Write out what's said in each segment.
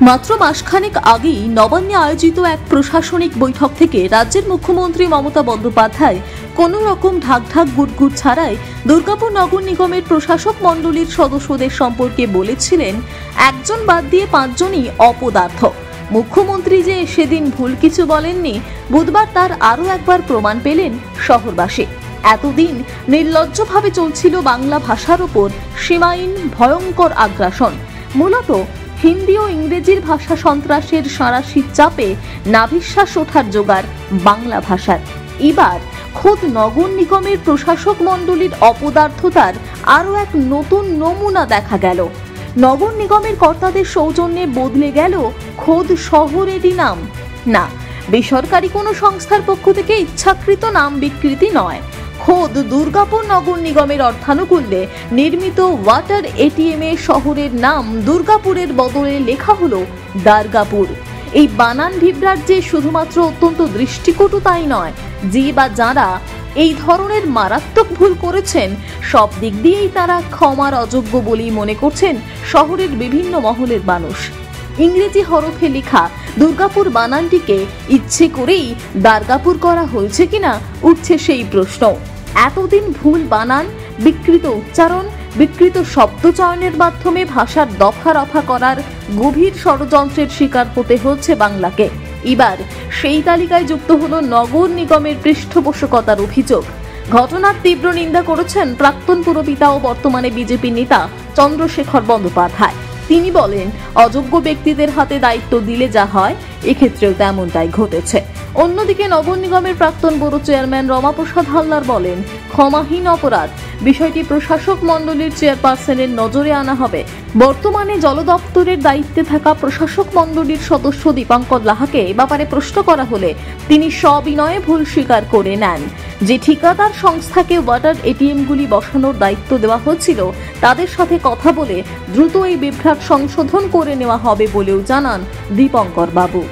মাত্র মাসখানেক আগেই নবান্নে আয়োজিত এক প্রশাসনিক বৈঠক থেকে রাজ্যের মুখ্যমন্ত্রী মমতা বন্দ্যোপাধ্যায় কোনো রকম ঢাকঢাক গুড়গুড় ছাড়াই দুর্গাপুর নগর নিগমের প্রশাসক মণ্ডলীর সদস্যদের সম্পর্কে বলেছিলেন একজন বাদ দিয়ে 5 জনই অপদার্থ। মুখ্যমন্ত্রী যে সেদিন ভুল কিছু বলেননি, বুধবার তার আরও একবার প্রমাণ পেলেন শহরবাসী। এতদিন নির্লজ্জভাবে চলছিল বাংলা ভাষার ওপর সীমাহীন ভয়ঙ্কর আগ্রাসন। মূলত হিন্দি ও ইংরেজির ভাষা সন্ত্রাসের সাঁড়াশির চাপে নাভিশ্বাস ওঠার জোগাড় বাংলা ভাষার। এবার খোদ নগর নিগমের প্রশাসক মণ্ডলীর অপদার্থতার আরও এক নতুন নমুনা দেখা গেল। নগর নিগমের কর্তাদের সৌজন্যে বদলে গেল খোদ শহরেরই নাম। না, বেসরকারি কোনো সংস্থার পক্ষ থেকে ইচ্ছাকৃত নাম বিকৃতি নয়, খোদ দুর্গাপুর নগর নিগমের অর্থানুকূল্যে নির্মিত ওয়াটার এটিএম এ শহরের নাম দুর্গাপুরের বদলে লেখা হলো দারগাপুর। এই বানান বিভ্রাট যে শুধুমাত্র অত্যন্ত দৃষ্টিকটু তাই নয়, যে বা যারা এই ধরনের মারাত্মক ভুল করেছেন সব দিক দিয়েই তারা ক্ষমার অযোগ্য বলেই মনে করছেন শহরের বিভিন্ন মহলের মানুষ। ইংরেজি হরফে লেখা দুর্গাপুর বানানটিকে ইচ্ছে করেই দারগাপুর করা হয়েছে কিনা উঠছে সেই প্রশ্ন। এতদিন ভুল বানান, বিকৃত উচ্চারণ, বিকৃত শব্দ চয়নের মাধ্যমে ভাষার দফা রফা করার গভীর ষড়যন্ত্রের শিকার হতে হচ্ছে বাংলাকে। এবার সেই তালিকায় যুক্ত হলো নগর নিগমের পৃষ্ঠপোষকতার অভিযোগ। ঘটনার তীব্র নিন্দা করেছেন প্রাক্তন পুরপিতা ও বর্তমানে বিজেপি নেতা চন্দ্রশেখর বন্দ্যোপাধ্যায়। তিনি বলেন, অযোগ্য ব্যক্তিদের হাতে দায়িত্ব দিলে যা হয়, এক্ষেত্রেও তেমনটাই ঘটেছে। অন্যদিকে নগর নিগমের প্রাক্তন বড় চেয়ারম্যান রমাপ্রসাদ হালদার বলেন, ক্ষমাহীন অপরাধ। বিষয়টি প্রশাসক মণ্ডলীর চেয়ারপারসনের নজরে আনা হবে। বর্তমানে জল দপ্তরের দায়িত্বে থাকা প্রশাসক মণ্ডলীর সদস্য দীপঙ্কর লাহাকে এ ব্যাপারে প্রশ্ন করা হলে তিনি সবিনয়ে ভুল স্বীকার করে নেন। যে ঠিকাদার সংস্থাকে ওয়াটার এটিএমগুলি বসানোর দায়িত্ব দেওয়া হয়েছিল তাদের সাথে কথা বলে দ্রুত এই বিভ্রাট সংশোধন করে নেওয়া হবে বলেও জানান দীপঙ্কর বাবু।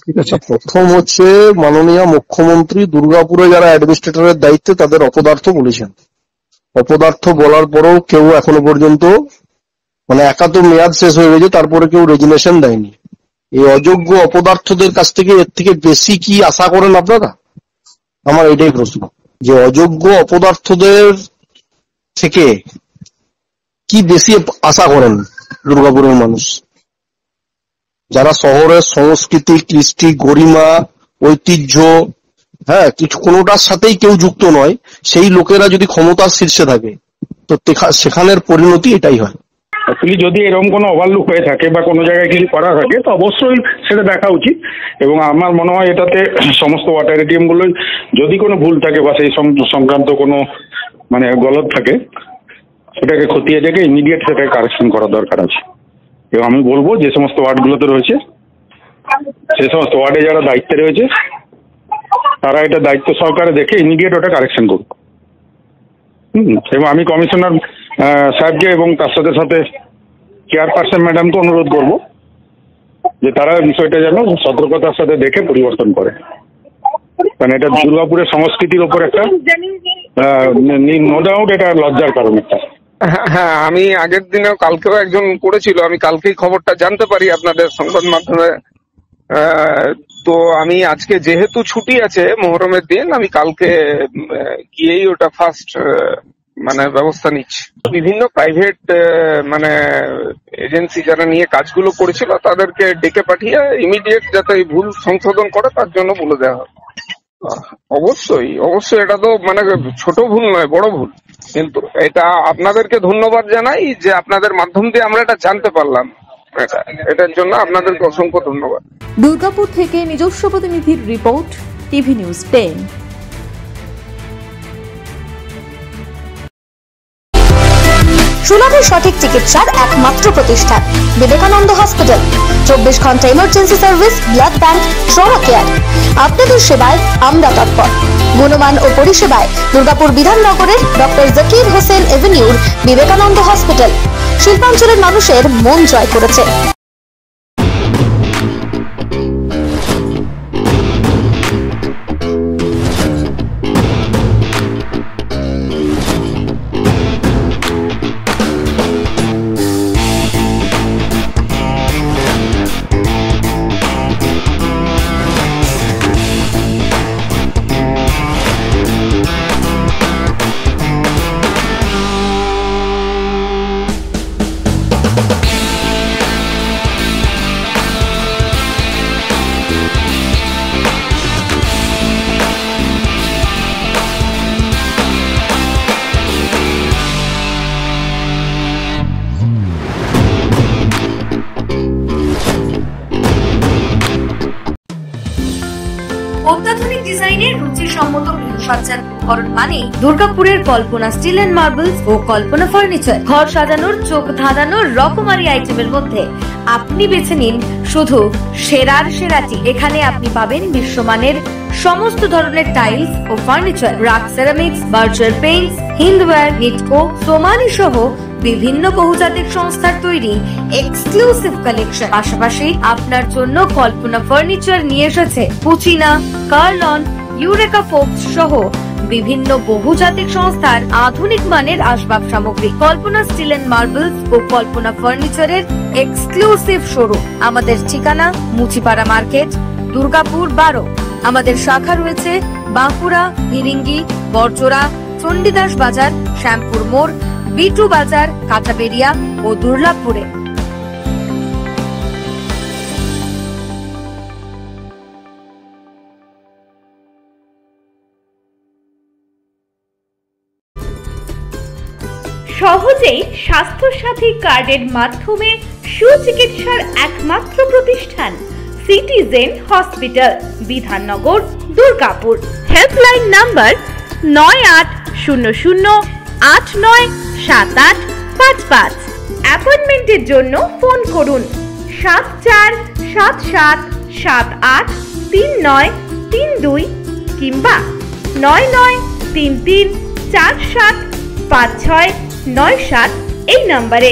ঠিক আছে, প্রথম হচ্ছে মাননীয় মুখ্যমন্ত্রী দুর্গাপুরে যারা অ্যাডমিনিস্ট্রেটরের দায়িত্বে তাদের অপদার্থ বলেছেন। অপদার্থ বলার পরেও কেউ এখনো পর্যন্ত একা তো মেয়াদ শেষ হয়ে গেছে, তারপরে কেউ রেজিগনেশন দেয়নি। এই অযোগ্য অপদার্থদের কাছ থেকে এর থেকে বেশি কি আশা করেন আপনারা? আমার এটাই প্রশ্ন, যে অযোগ্য অপদার্থদের থেকে কি বেশি আশা করেন দুর্গাপুরের মানুষ? যারা শহরের সংস্কৃতি, কৃষ্টি, গরিমা, ঐতিহ্য, কিছু কোনোটার সাথেই কেউ যুক্ত নয়, সেই লোকেরা যদি ক্ষমতার শীর্ষে থাকে তো সেখানের পরিণতি এটাই হয়। অ্যাকচুয়ালি যদি এরকম কোনো ওভারলুক হয়ে থাকে বা কোনো জায়গায় কিছু করা থাকে তো অবশ্যই সেটা দেখা উচিত। এবং আমার মনে হয় এটাতে সমস্ত ওয়াটার এটিএম গুলোই যদি কোনো ভুল থাকে বা সেই সংক্রান্ত কোনো গলত থাকে, সেটাকে খতিয়ে দেখে ইমিডিয়েট সেটাকে কারেকশন করা দরকার আছে। এবং আমি বলবো যে সমস্ত ওয়ার্ডগুলোতে রয়েছে, সেই সমস্ত ওয়ার্ডে যারা দায়িত্বে রয়েছে তারা এটা দায়িত্ব সহকারে দেখে ইমিডিয়েট ওটা কারেকশন করুক। এবং আমি কমিশনার সাহেবকে এবং তার সাথে সাথে চেয়ারপারসন ম্যাডামকে অনুরোধ করব যে তারা বিষয়টা যেন সতর্কতার সাথে দেখে পরিবর্তন করে, কারণ এটা দুর্গাপুরের সংস্কৃতির ওপর একটা নো ডাউট এটা লজ্জার কারণ একটা। হ্যাঁ, আমি আগের দিনেও কালকেও একজন করেছিল, আমি কালকেই খবরটা জানতে পারি আপনাদের সংবাদ মাধ্যমে। তো আমি আজকে যেহেতু ছুটি আছে মোহরমের দিন, আমি কালকে গিয়েই ওটা ফার্স্ট ব্যবস্থা নিচ্ছি। বিভিন্ন প্রাইভেট এজেন্সি যারা নিয়ে কাজগুলো করেছিল তাদেরকে ডেকে পাঠিয়ে ইমিডিয়েট যাতে এই ভুল সংশোধন করে তার জন্য বলে দেওয়া হবে। অবশ্যই অবশ্যই, এটা তো ছোট ভুল নয়, বড় ভুল। কিন্তু এটা আপনাদেরকে ধন্যবাদ জানাই যে আপনাদের মাধ্যম দিয়ে আমরা এটা জানতে পারলাম। এটার জন্য আপনাদেরকে অসংখ্য ধন্যবাদ। দুর্গাপুর থেকে নিজস্ব প্রতিনিধির রিপোর্ট, টিভি নিউজ 10। সুলভের সঠিক চিকিৎসার একমাত্র প্রতিষ্ঠান বিবেকানন্দ হসপিটাল। 24 ঘন্টা emergency service, blood bank, trauma care. আপনাদের সেবায় আমরা তৎপর। গুণমান ও পরিষেবায় দুর্গাপুর বিধাননগরের ডক্টর জাকির হোসেন এভিনিউর বিবেকানন্দ হসপিটাল শিল্পাঞ্চলের মানুষের মন জয় করেছে। অত্যাধুনিক ডিজাইনের রুচিসম্মত গৃহসজ্জার উপকরণ মানে দুর্গাপুরের কল্পনা স্টিল এন্ড মার্বেলস ও কল্পনা ফার্নিচার। ঘর সাজানোর চোখ ধাঁধানোর রকমারি আইটেমের মধ্যে আপনি বেছে নিন শুধু সেরার সেরাটি। এখানে আপনি পাবেন বিশ্বমানের সমস্ত ধরনের টাইলস ও furniture, RAK ceramics, Berger paints, Hindware, Nitco, Somany সহ বিভিন্ন বহুজাতিক সংস্থার তৈরি এক্সক্লুসিভ কালেকশন। পাশাপাশি আপনার জন্য কল্পনা ফার্নিচার নিয়ে এসেছে পুচিনা, কার্লন, ইউরেকা ফোকস সহ বিভিন্ন বহুজাতিক সংস্থার আধুনিক মানের আসবাব সামগ্রী। কল্পনা স্টিল এন্ড মার্বেলস ও কল্পনা ফার্নিচারের এক্সক্লুসিভ শোরুম। আমাদের ঠিকানা মুচিপাড়া মার্কেট, দুর্গাপুর 12। আমাদের শাখা রয়েছে বাঁকুড়া, ফিরিঙ্গি, বড়জোড়া, চণ্ডীদাস বাজার, শ্যামপুর মোড়, বিটু বাজার, কাঁটাবেড়িয়া ও দুর্লাভপুরে। সহজেই স্বাস্থ্যসাথী কার্ডের মাধ্যমে সুচিকিৎসার একমাত্র প্রতিষ্ঠান citizen hospital, Bidhannagar, Durgapur. Helpline number 9800897855। অ্যাপয়েন্টমেন্টের জন্য ফোন করুন 7477783932 কিংবা 9933475697 এই নম্বরে।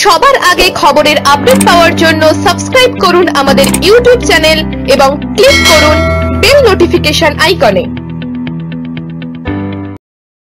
সবার আগে খবরের আপডেট পাওয়ার জন্য সাবস্ক্রাইব করুন আমাদের ইউটিউব চ্যানেল এবং ক্লিক করুন বেল নোটিফিকেশন আইকনে।